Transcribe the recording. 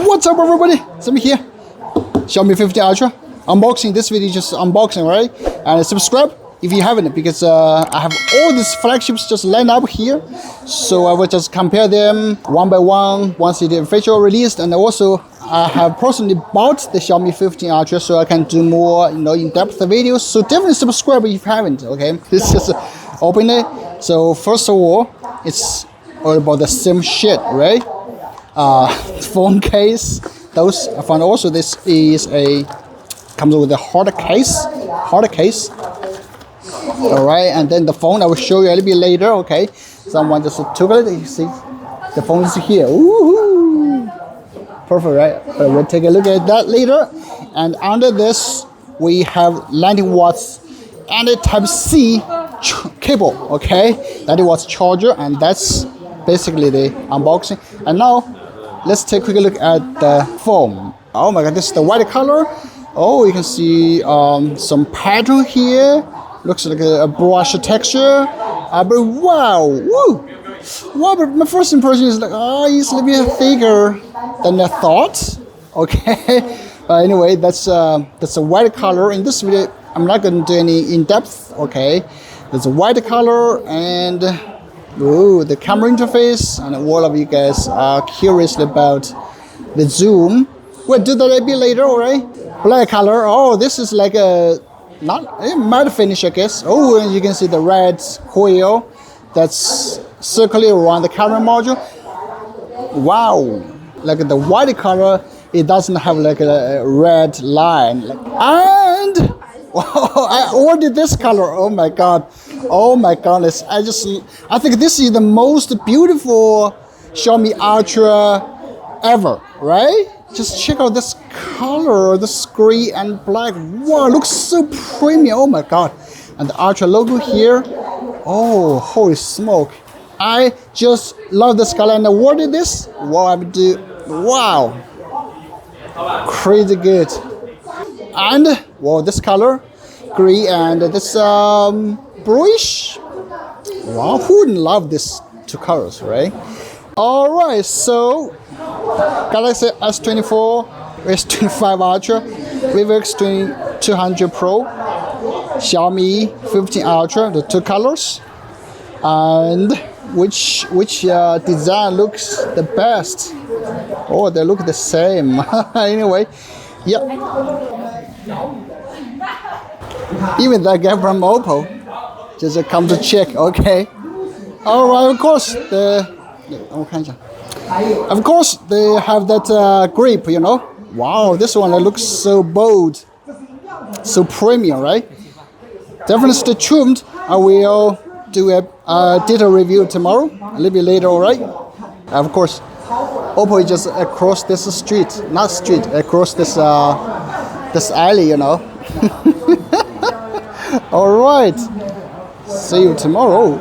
What's up, everybody? Sami here. Xiaomi 15 Ultra. Unboxing. This video just unboxing, right? And subscribe if you haven't, because I have all these flagships just lined up here. So I will just compare them one by one once it is officially released. And also I have personally bought the Xiaomi 15 Ultra, so I can do more, in-depth videos. So definitely subscribe if you haven't. Okay, this is open it. So first of all, it's all about the same shit, right? Phone case. Those I found also this is comes with a hard case. All right, and then the phone I will show you a little bit later. Okay, someone just took it. You see, the phone is here. Ooh, perfect, right? But we'll take a look at that later. And under this, we have 90 watts and a Type-C cable. Okay, 90 watts charger, and that's basically the unboxing. And now let's take a quick look at the phone. Oh my god, this is the white color. Oh, you can see some pattern here. Looks like a brush texture. But wow, woo! Wow, but my first impression is like, it's a little bit thicker than I thought. Okay, but anyway, that's a white color. In this video, I'm not going to do any in-depth. Okay, there's a white color and the camera interface, and all of you guys are curious about the zoom. We'll do that a bit later, alright? Black color. Oh, this is like a matte finish, I guess. Oh, and you can see the red coil that's circling around the camera module. Wow, like the white color, it doesn't have like a red line. And I ordered this color. Oh my god. Oh my goodness. I think this is the most beautiful Xiaomi Ultra ever, right? Just check out this color, this gray and black. Wow, it looks so premium. Oh my god. And the Ultra logo here. Oh, holy smoke. I just love this color and I ordered this. Wow. Crazy good. And wow, this color, gray and this bluish. Wow, who wouldn't love these two colors, right? All right, so Galaxy S24, S25 Ultra, Vivo X200 Pro, Xiaomi 15 Ultra, the two colors, and which design looks the best? Oh, they look the same. Anyway, yeah. Even that guy from Oppo just come to check. Okay. All right. Of course, of course they have that grip. Wow, this one looks so bold, so premium, right? Definitely stay tuned. I will do a detailed review tomorrow, a little bit later. All right. Of course, Oppo is just across this street, across this alley. All right. See you tomorrow.